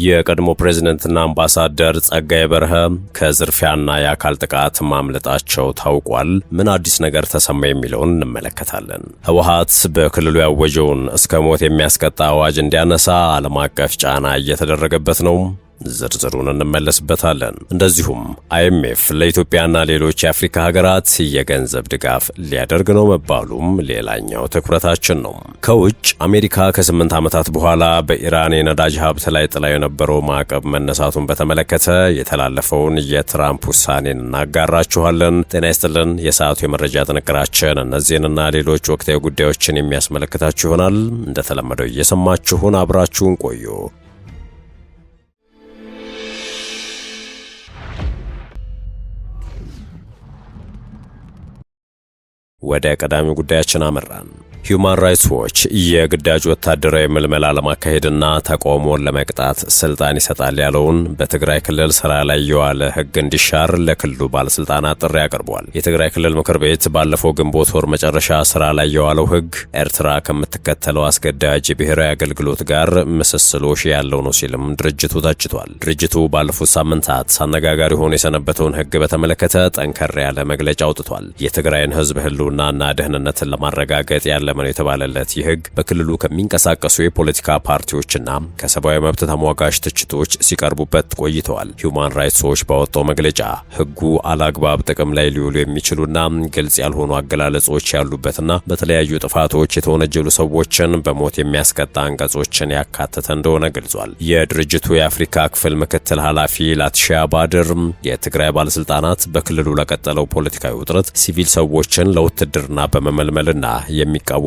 የቀድሞ ፕሬዝዳንትና አምባሳደር ጸጋዬ በርሀ ከዝርፊያና የአካል ጥቃት ማምለጣቸው ታውቋል። ምን አዲስ ነገር ተሰማ የሚለውን እንመለከታለን። ህወሓት በክልሉ ያወጀውን እስከ ሞት የሚያስቀጣ አዋጅ እንዲያነሳ ዓለም አቀፍ ጫና እየተደረገበት ነው። ዝርዝሩን እንመለስበታለን። እንደዚሁም አይኤምኤፍ ለኢትዮጵያና ሌሎች የአፍሪካ ሀገራት የገንዘብ ድጋፍ ሊያደርግ ነው መባሉም ሌላኛው ትኩረታችን ነው። ከውጭ አሜሪካ ከ8 ዓመታት በኋላ በኢራን የነዳጅ ሀብት ላይ ጥላ የነበረው ማዕቀብ መነሳቱን በተመለከተ የተላለፈውን የትራምፕ ውሳኔን እናጋራችኋለን። ጤና ይስጥልን። የሰዓቱ የመረጃ ጥንቅራችን እነዚህንና ሌሎች ወቅታዊ ጉዳዮችን የሚያስመለክታችሁ ይሆናል። እንደተለመደው እየሰማችሁን አብራችሁን ቆዩ። ወደ ቀዳሚ ጉዳያችን አመራን። ሂዩማን ራይትስ ዎች የግዳጅ ወታደራዊ ምልመላ ለማካሄድና ተቃውሞን ለመቅጣት ስልጣን ይሰጣል ያለውን በትግራይ ክልል ስራ ላይ የዋለ ሕግ እንዲሻር ለክልሉ ባለስልጣናት ጥሪ አቅርቧል። የትግራይ ክልል ምክር ቤት ባለፈው ግንቦት ወር መጨረሻ ስራ ላይ የዋለው ሕግ ኤርትራ ከምትከተለው አስገዳጅ የብሔራዊ አገልግሎት ጋር ምስስሎሽ ያለው ነው ሲልም ድርጅቱ ተችቷል። ድርጅቱ ባለፉት ሳምንታት አነጋጋሪ ሆኖ የሰነበተውን ሕግ በተመለከተ ጠንከር ያለ መግለጫ አውጥቷል። የትግራይን ሕዝብ ህልውናና ደህንነትን ለማረጋገጥ ያለ ምን የተባለለት ይህ ሕግ በክልሉ ከሚንቀሳቀሱ የፖለቲካ ፓርቲዎችና ከሰብአዊ መብት ተሟጋች ትችቶች ሲቀርቡበት ቆይተዋል። ሂዩማን ራይትስ ዎች ባወጣው መግለጫ ሕጉ አላግባብ ጥቅም ላይ ሊውሉ የሚችሉና ግልጽ ያልሆኑ አገላለጾች ያሉበትና በተለያዩ ጥፋቶች የተወነጀሉ ሰዎችን በሞት የሚያስቀጣ አንቀጾችን ያካተተ እንደሆነ ገልጿል። የድርጅቱ የአፍሪካ ክፍል ምክትል ኃላፊ ላቲሺያ ባድር የትግራይ ባለስልጣናት በክልሉ ለቀጠለው ፖለቲካዊ ውጥረት ሲቪል ሰዎችን ለውትድርና በመመልመልና የሚቃወሙትን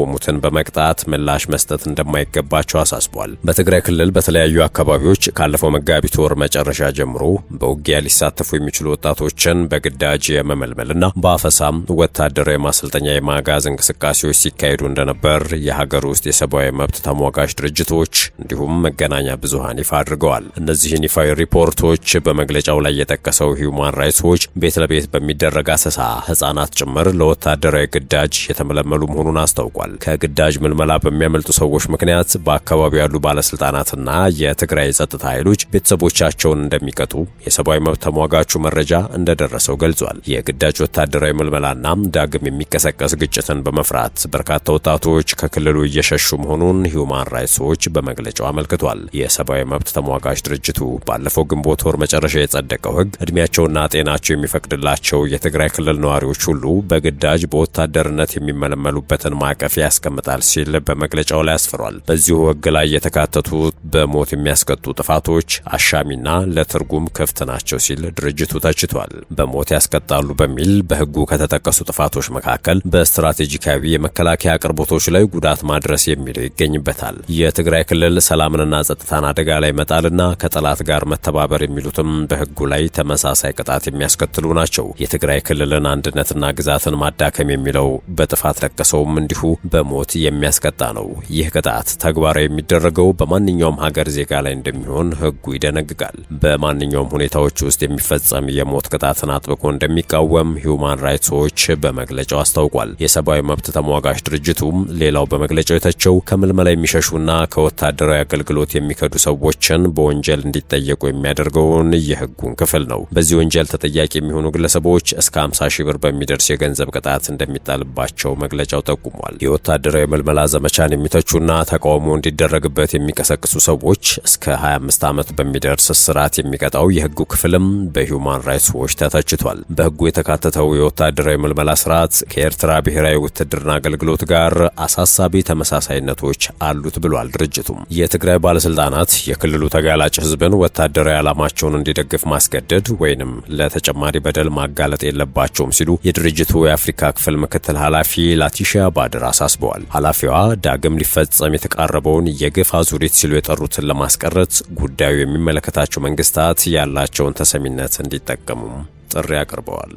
በመቅጣት ምላሽ መስጠት እንደማይገባቸው አሳስቧል። በትግራይ ክልል በተለያዩ አካባቢዎች ካለፈው መጋቢት ወር መጨረሻ ጀምሮ በውጊያ ሊሳተፉ የሚችሉ ወጣቶችን በግዳጅ የመመልመልና በአፈሳም ወታደራዊ ማሰልጠኛ የማጋዝ እንቅስቃሴዎች ሲካሄዱ እንደነበር የሀገር ውስጥ የሰብአዊ መብት ተሟጋች ድርጅቶች እንዲሁም መገናኛ ብዙሃን ይፋ አድርገዋል። እነዚህን ይፋዊ ሪፖርቶች በመግለጫው ላይ የጠቀሰው ሂዩማን ራይትስ ዎች ቤት ለቤት በሚደረግ አሰሳ ሕፃናት ጭምር ለወታደራዊ ግዳጅ የተመለመሉ መሆኑን አስታውቋል። ከግዳጅ ምልመላ በሚያመልጡ ሰዎች ምክንያት በአካባቢው ያሉ ባለስልጣናትና የትግራይ ጸጥታ ኃይሎች ቤተሰቦቻቸውን እንደሚቀጡ የሰብአዊ መብት ተሟጋቹ መረጃ እንደደረሰው ገልጿል። የግዳጅ ወታደራዊ ምልመላና ዳግም የሚቀሰቀስ ግጭትን በመፍራት በርካታ ወጣቶች ከክልሉ እየሸሹ መሆኑን ሂዩማን ራይትስ ዎች በመግለጫው አመልክቷል። የሰብአዊ መብት ተሟጋች ድርጅቱ ባለፈው ግንቦት ወር መጨረሻ የጸደቀው ሕግ እድሜያቸውና ጤናቸው የሚፈቅድላቸው የትግራይ ክልል ነዋሪዎች ሁሉ በግዳጅ በወታደርነት የሚመለመሉበትን ማዕቀፍ ያስቀምጣል ሲል በመግለጫው ላይ አስፍሯል። በዚሁ ሕግ ላይ የተካተቱ በሞት የሚያስቀጡ ጥፋቶች አሻሚና ለትርጉም ክፍት ናቸው ሲል ድርጅቱ ተችቷል። በሞት ያስቀጣሉ በሚል በሕጉ ከተጠቀሱ ጥፋቶች መካከል በስትራቴጂካዊ የመከላከያ አቅርቦቶች ላይ ጉዳት ማድረስ የሚለው ይገኝበታል። የትግራይ ክልል ሰላምንና ጸጥታን አደጋ ላይ መጣልና ከጠላት ጋር መተባበር የሚሉትም በሕጉ ላይ ተመሳሳይ ቅጣት የሚያስከትሉ ናቸው። የትግራይ ክልልን አንድነትና ግዛትን ማዳከም የሚለው በጥፋት ለቀሰውም እንዲሁ በሞት የሚያስቀጣ ነው። ይህ ቅጣት ተግባራዊ የሚደረገው በማንኛውም ሀገር ዜጋ ላይ እንደሚሆን ሕጉ ይደነግጋል። በማንኛውም ሁኔታዎች ውስጥ የሚፈጸም የሞት ቅጣትን አጥብቆ እንደሚቃወም ሂዩማን ራይትስ ዎች በመግለጫው አስታውቋል። የሰብአዊ መብት ተሟጋች ድርጅቱም ሌላው በመግለጫው የተቸው ከምልመላ የሚሸሹና ከወታደራዊ አገልግሎት የሚከዱ ሰዎችን በወንጀል እንዲጠየቁ የሚያደርገውን የሕጉን ክፍል ነው። በዚህ ወንጀል ተጠያቂ የሚሆኑ ግለሰቦች እስከ 50 ሺህ ብር በሚደርስ የገንዘብ ቅጣት እንደሚጣልባቸው መግለጫው ጠቁሟል። የወታደራዊ ምልመላ ዘመቻን የሚተቹና ተቃውሞ እንዲደረግበት የሚቀሰቅሱ ሰዎች እስከ 25 ዓመት በሚደርስ እስራት የሚቀጣው የሕጉ ክፍልም በሂዩማን ራይትስ ዎች ተተችቷል። በሕጉ የተካተተው የወታደራዊ ምልመላ ስርዓት ከኤርትራ ብሔራዊ ውትድርና አገልግሎት ጋር አሳሳቢ ተመሳሳይነቶች አሉት ብሏል ድርጅቱም። የትግራይ ባለስልጣናት የክልሉ ተጋላጭ ሕዝብን ወታደራዊ ዓላማቸውን እንዲደግፍ ማስገደድ ወይንም ለተጨማሪ በደል ማጋለጥ የለባቸውም ሲሉ የድርጅቱ የአፍሪካ ክፍል ምክትል ኃላፊ ላቲሺያ ባድር አሳስበዋል። ኃላፊዋ ዳግም ሊፈጸም የተቃረበውን የግፍ አዙሪት ሲሉ የጠሩትን ለማስቀረት ጉዳዩ የሚመለከታቸው መንግስታት ያላቸውን ተሰሚነት እንዲጠቀሙም ጥሪ አቅርበዋል።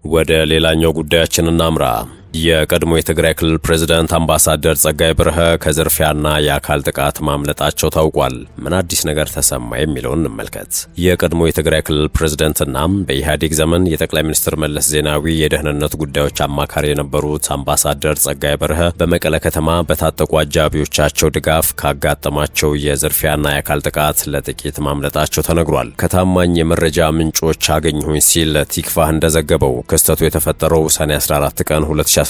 ወደ ሌላኛው ጉዳያችን እናምራ። የቀድሞ የትግራይ ክልል ፕሬዝዳንት አምባሳደር ጸጋይ በርሀ ከዝርፊያና የአካል ጥቃት ማምለጣቸው ታውቋል። ምን አዲስ ነገር ተሰማ የሚለውን እንመልከት። የቀድሞ የትግራይ ክልል ፕሬዝዳንትና በኢህአዴግ ዘመን የጠቅላይ ሚኒስትር መለስ ዜናዊ የደህንነት ጉዳዮች አማካሪ የነበሩት አምባሳደር ጸጋይ በርሀ በመቀለ ከተማ በታጠቁ አጃቢዎቻቸው ድጋፍ ካጋጠማቸው የዝርፊያና የአካል ጥቃት ለጥቂት ማምለጣቸው ተነግሯል። ከታማኝ የመረጃ ምንጮች አገኘሁኝ ሲል ቲክቫህ እንደዘገበው ክስተቱ የተፈጠረው ሰኔ 14 ቀን 2018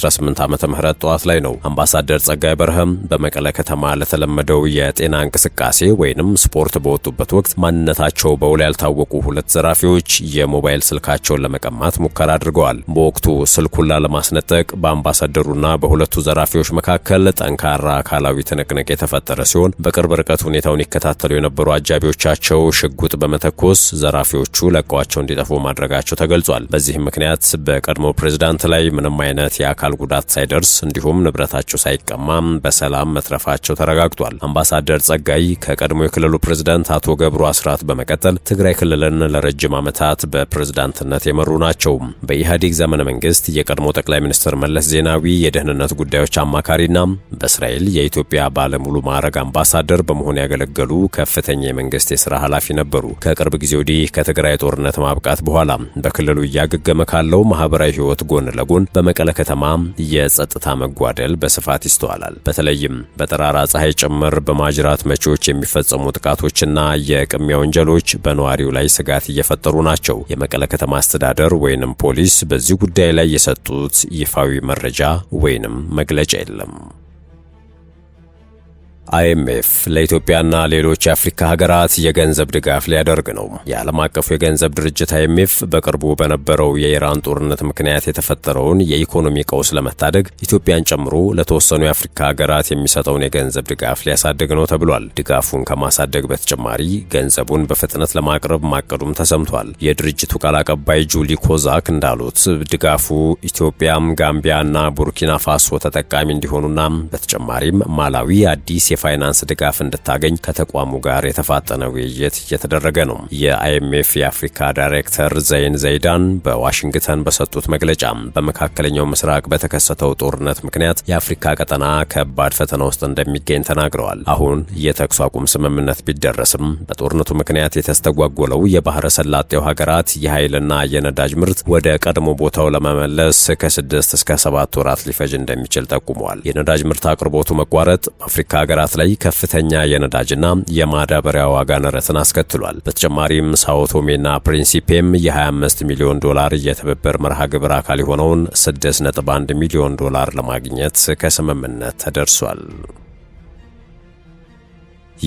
ዓመተ ምህረት ጠዋት ላይ ነው። አምባሳደር ጸጋይ በርሀም በመቀለ ከተማ ለተለመደው የጤና እንቅስቃሴ ወይንም ስፖርት በወጡበት ወቅት ማንነታቸው በውል ያልታወቁ ሁለት ዘራፊዎች የሞባይል ስልካቸውን ለመቀማት ሙከራ አድርገዋል። በወቅቱ ስልኩን ላለማስነጠቅ በአምባሳደሩና በሁለቱ ዘራፊዎች መካከል ጠንካራ አካላዊ ትንቅንቅ የተፈጠረ ሲሆን በቅርብ ርቀት ሁኔታውን ይከታተሉ የነበሩ አጃቢዎቻቸው ሽጉጥ በመተኮስ ዘራፊዎቹ ለቀዋቸው እንዲጠፉ ማድረጋቸው ተገልጿል። በዚህም ምክንያት በቀድሞ ፕሬዝዳንት ላይ ምንም አይነት የአካል ጉዳት ሳይደርስ እንዲሁም ንብረታቸው ሳይቀማም በሰላም መትረፋቸው ተረጋግጧል። አምባሳደር ጸጋይ ከቀድሞ የክልሉ ፕሬዝዳንት አቶ ገብሩ አስራት በመቀጠል ትግራይ ክልልን ለረጅም ዓመታት በፕሬዝዳንትነት የመሩ ናቸው። በኢህአዴግ ዘመነ መንግስት የቀድሞ ጠቅላይ ሚኒስትር መለስ ዜናዊ የደህንነት ጉዳዮች አማካሪና በእስራኤል የኢትዮጵያ ባለሙሉ ማዕረግ አምባሳደር በመሆን ያገለገሉ ከፍተኛ የመንግስት የሥራ ኃላፊ ነበሩ። ከቅርብ ጊዜ ወዲህ ከትግራይ ጦርነት ማብቃት በኋላ በክልሉ እያገገመ ካለው ማህበራዊ ህይወት ጎን ለጎን በመቀለ ከተማ የጸጥታ መጓደል በስፋት ይስተዋላል። በተለይም በጠራራ ፀሐይ ጭምር በማጅራት መቺዎች የሚፈጸሙ ጥቃቶችና የቅሚያ ወንጀሎች በነዋሪው ላይ ስጋት እየፈጠሩ ናቸው። የመቀለ ከተማ አስተዳደር ወይንም ፖሊስ በዚህ ጉዳይ ላይ የሰጡት ይፋዊ መረጃ ወይንም መግለጫ የለም። አይኤምኤፍ ለኢትዮጵያና ሌሎች የአፍሪካ ሀገራት የገንዘብ ድጋፍ ሊያደርግ ነው። የዓለም አቀፉ የገንዘብ ድርጅት አይኤምኤፍ በቅርቡ በነበረው የኢራን ጦርነት ምክንያት የተፈጠረውን የኢኮኖሚ ቀውስ ለመታደግ ኢትዮጵያን ጨምሮ ለተወሰኑ የአፍሪካ ሀገራት የሚሰጠውን የገንዘብ ድጋፍ ሊያሳድግ ነው ተብሏል። ድጋፉን ከማሳደግ በተጨማሪ ገንዘቡን በፍጥነት ለማቅረብ ማቀዱም ተሰምቷል። የድርጅቱ ቃል አቀባይ ጁሊ ኮዛክ እንዳሉት ድጋፉ ኢትዮጵያም፣ ጋምቢያና ቡርኪና ፋሶ ተጠቃሚ እንዲሆኑና በተጨማሪም ማላዊ አዲስ የፋይናንስ ድጋፍ እንድታገኝ ከተቋሙ ጋር የተፋጠነ ውይይት እየተደረገ ነው። የአይኤምኤፍ የአፍሪካ ዳይሬክተር ዘይን ዘይዳን በዋሽንግተን በሰጡት መግለጫ በመካከለኛው ምስራቅ በተከሰተው ጦርነት ምክንያት የአፍሪካ ቀጠና ከባድ ፈተና ውስጥ እንደሚገኝ ተናግረዋል። አሁን የተኩስ አቁም ስምምነት ቢደረስም በጦርነቱ ምክንያት የተስተጓጎለው የባህረ ሰላጤው ሀገራት የኃይልና የነዳጅ ምርት ወደ ቀድሞ ቦታው ለመመለስ ከ6 እስከ 7 ወራት ሊፈጅ እንደሚችል ጠቁመዋል። የነዳጅ ምርት አቅርቦቱ መቋረጥ በአፍሪካ ሀገራት ላይ ከፍተኛ የነዳጅና የማዳበሪያ ዋጋ ንረትን አስከትሏል። በተጨማሪም ሳኦ ቶሜና ፕሪንሲፔም የ25 ሚሊዮን ዶላር የትብብር መርሃ ግብር አካል የሆነውን 6.1 ሚሊዮን ዶላር ለማግኘት ከስምምነት ተደርሷል።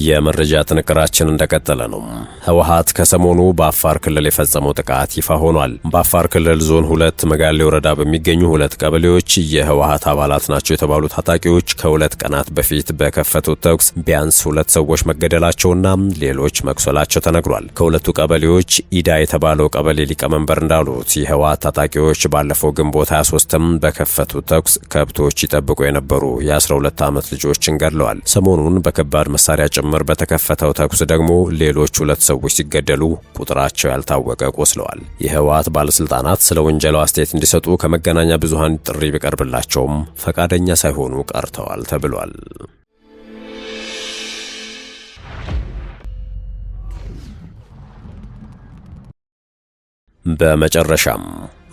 የመረጃ ጥንቅራችን እንደቀጠለ ነው። ህወሓት ከሰሞኑ በአፋር ክልል የፈጸመው ጥቃት ይፋ ሆኗል። በአፋር ክልል ዞን 2 መጋሌ ወረዳ በሚገኙ 2 ቀበሌዎች የህወሓት አባላት ናቸው የተባሉ ታጣቂዎች ከ2 ቀናት በፊት በከፈቱት ተኩስ ቢያንስ 2 ሰዎች መገደላቸውና ሌሎች መቁሰላቸው ተነግሯል። ከሁለቱ ቀበሌዎች ኢዳ የተባለው ቀበሌ ሊቀመንበር እንዳሉት የህወሓት ታጣቂዎች ባለፈው ግንቦት 23ም በከፈቱት ተኩስ ከብቶች ይጠብቁ የነበሩ የ12 ዓመት ልጆችን ገድለዋል። ሰሞኑን በከባድ መሳሪያ ጭምር በተከፈተው ተኩስ ደግሞ ሌሎች 2 ሰዎች ሲገደሉ ቁጥራቸው ያልታወቀ ቆስለዋል። የህወሓት ባለስልጣናት ስለ ወንጀላው አስተያየት እንዲሰጡ ከመገናኛ ብዙሃን ጥሪ ቢቀርብላቸውም ፈቃደኛ ሳይሆኑ ቀርተዋል ተብሏል። በመጨረሻም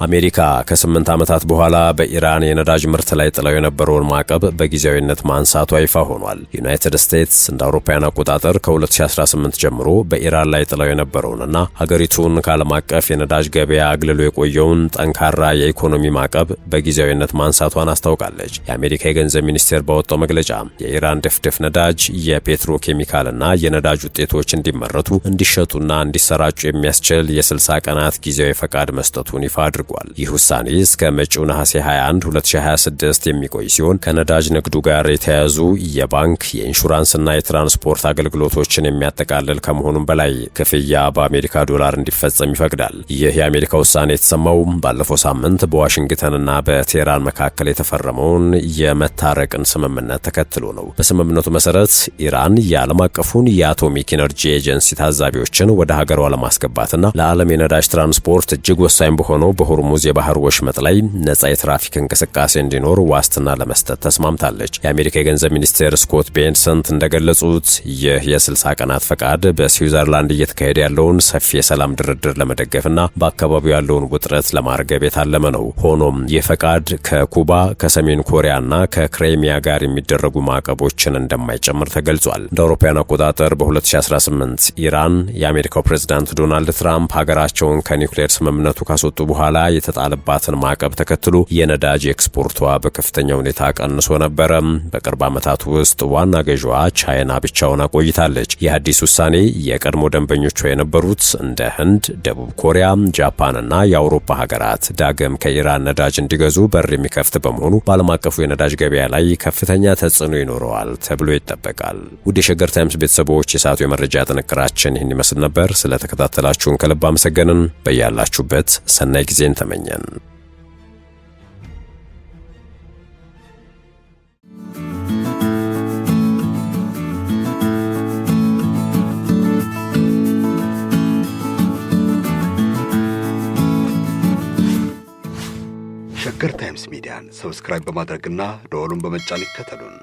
አሜሪካ ከ8 ዓመታት በኋላ በኢራን የነዳጅ ምርት ላይ ጥለው የነበረውን ማዕቀብ በጊዜያዊነት ማንሳቷ ይፋ ሆኗል። ዩናይትድ ስቴትስ እንደ አውሮፓውያን አቆጣጠር ከ2018 ጀምሮ በኢራን ላይ ጥለው የነበረውንና ሀገሪቱን ከዓለም አቀፍ የነዳጅ ገበያ አግልሎ የቆየውን ጠንካራ የኢኮኖሚ ማዕቀብ በጊዜያዊነት ማንሳቷን አስታውቃለች። የአሜሪካ የገንዘብ ሚኒስቴር ባወጣው መግለጫ የኢራን ድፍድፍ ነዳጅ፣ የፔትሮ ኬሚካልና የነዳጅ ውጤቶች እንዲመረቱ እንዲሸጡና እንዲሰራጩ የሚያስችል የ60 ቀናት ጊዜያዊ ፈቃድ መስጠቱን ይፋ አድርጓል። ይህ ውሳኔ እስከ መጪው ነሐሴ 21 2026 የሚቆይ ሲሆን ከነዳጅ ንግዱ ጋር የተያያዙ የባንክ የኢንሹራንስና የትራንስፖርት አገልግሎቶችን የሚያጠቃልል ከመሆኑም በላይ ክፍያ በአሜሪካ ዶላር እንዲፈጸም ይፈቅዳል። ይህ የአሜሪካ ውሳኔ የተሰማው ባለፈው ሳምንት በዋሽንግተንና በቴህራን መካከል የተፈረመውን የመታረቅን ስምምነት ተከትሎ ነው። በስምምነቱ መሰረት ኢራን የዓለም አቀፉን የአቶሚክ ኢነርጂ ኤጀንሲ ታዛቢዎችን ወደ ሀገሯ ለማስገባትና ለዓለም የነዳጅ ትራንስፖርት እጅግ ወሳኝ በሆነው በሆርሙዝ የባህር ወሽመጥ ላይ ነጻ የትራፊክ እንቅስቃሴ እንዲኖር ዋስትና ለመስጠት ተስማምታለች። የአሜሪካ የገንዘብ ሚኒስቴር ስኮት ቤንሰንት እንደገለጹት ይህ የ60 ቀናት ፈቃድ በስዊዘርላንድ እየተካሄደ ያለውን ሰፊ የሰላም ድርድር ለመደገፍና በአካባቢው ያለውን ውጥረት ለማርገብ የታለመ ነው። ሆኖም ይህ ፈቃድ ከኩባ ከሰሜን ኮሪያና ከክሬሚያ ጋር የሚደረጉ ማዕቀቦችን እንደማይጨምር ተገልጿል። እንደ አውሮፓውያን አቆጣጠር በ2018 ኢራን የአሜሪካው ፕሬዝዳንት ዶናልድ ትራምፕ ሀገራቸውን ከኒውክሌር ስምምነቱ ካስወጡ በኋላ የተጣለባትን ማዕቀብ ተከትሎ የነዳጅ ኤክስፖርቷ በከፍተኛ ሁኔታ ቀንሶ ነበረ። በቅርብ ዓመታት ውስጥ ዋና ገዥዋ ቻይና ብቻውን ቆይታለች። ይህ አዲስ ውሳኔ የቀድሞ ደንበኞቿ የነበሩት እንደ ህንድ፣ ደቡብ ኮሪያ፣ ጃፓንና የአውሮፓ ሀገራት ዳግም ከኢራን ነዳጅ እንዲገዙ በር የሚከፍት በመሆኑ በዓለም አቀፉ የነዳጅ ገበያ ላይ ከፍተኛ ተጽዕኖ ይኖረዋል ተብሎ ይጠበቃል። ውድ የሸገር ታይምስ ቤተሰቦች የሰዓቱ የመረጃ ጥንቅራችን ይህን ይመስል ነበር። ስለተከታተላችሁን ከልብ አመሰገንን። በያላችሁበት ሰናይ ጊዜን ተመኘን። ሸገር ታይምስ ሚዲያን ሰብስክራይብ በማድረግና ደወሉን በመጫን ይከተሉን።